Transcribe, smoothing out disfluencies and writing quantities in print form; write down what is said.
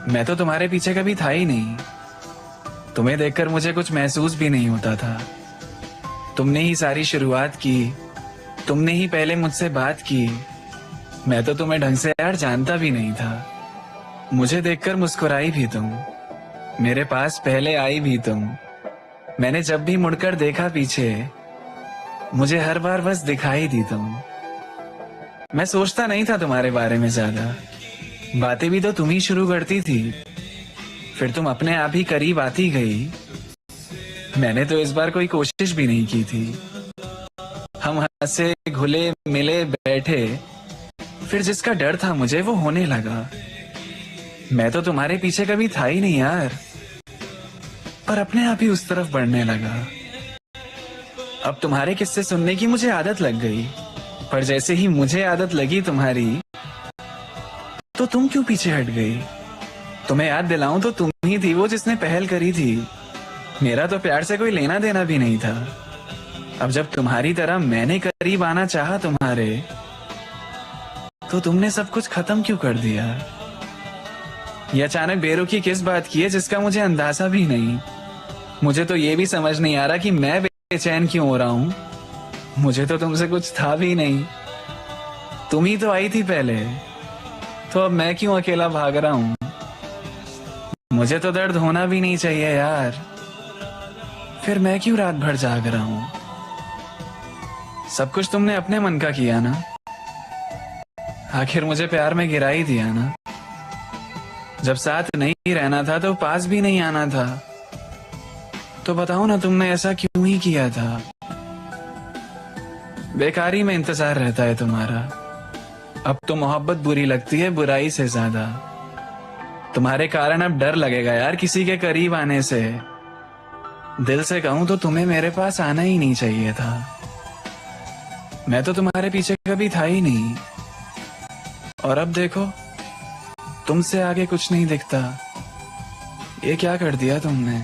मैं तो तुम्हारे पीछे कभी था ही नहीं। तुम्हें देखकर मुझे कुछ महसूस भी नहीं होता था। तुमने ही सारी शुरुआत की, तुमने ही पहले मुझसे बात की। मैं तो तुम्हें ढंग से यार जानता भी नहीं था। मुझे देखकर मुस्कुराई भी तुम, मेरे पास पहले आई भी तुम। मैंने जब भी मुड़कर देखा पीछे, मुझे हर बार बस दिखाई दी तुम। मैं सोचता नहीं था तुम्हारे बारे में ज्यादा, बातें भी तो तुम ही शुरू करती थी, फिर तुम अपने आप ही करीब आती गई। मैंने तो इस बार कोई कोशिश भी नहीं की थी। हम हंसे, घुले मिले बैठे, फिर जिसका डर था मुझे वो होने लगा। मैं तो तुम्हारे पीछे कभी था ही नहीं यार, पर अपने आप ही उस तरफ बढ़ने लगा। अब तुम्हारे किस्से सुनने की मुझे आदत लग गई, पर जैसे ही मुझे आदत लगी तुम्हारी, तो तुम क्यों पीछे हट गई? तुम्हें याद दिलाऊं तो तुम ही थी वो जिसने पहल करी थी। मेरा तो प्यार से कोई लेना देना भी नहीं था। अब जब तुम्हारी तरह मैंने करीब आना चाहा तुम्हारे, तो तुमने सब कुछ खत्म क्यों कर दिया? ये अचानक बेरुखी किस बात की है जिसका मुझे अंदाजा भी नहीं। मुझे तो ये भी समझ नहीं आ रहा कि मैं बेचैन क्यों हो रहा हूं। मुझे तो तुमसे कुछ था भी नहीं, तुम ही तो आई थी पहले, तो अब मैं क्यों अकेला भाग रहा हूं? मुझे तो दर्द होना भी नहीं चाहिए यार, फिर मैं क्यों रात भर जाग रहा हूं? सब कुछ तुमने अपने मन का किया ना, आखिर मुझे प्यार में गिरा ही दिया ना। जब साथ नहीं रहना था तो पास भी नहीं आना था, तो बताओ ना तुमने ऐसा क्यों ही किया था? बेकारी में इंतजार रहता है तुम्हारा। अब तो मोहब्बत बुरी लगती है बुराई से ज्यादा। तुम्हारे कारण अब डर लगेगा यार किसी के करीब आने से। दिल से कहूं तो तुम्हें मेरे पास आना ही नहीं चाहिए था। मैं तो तुम्हारे पीछे कभी था ही नहीं, और अब देखो तुमसे आगे कुछ नहीं दिखता। ये क्या कर दिया तुमने?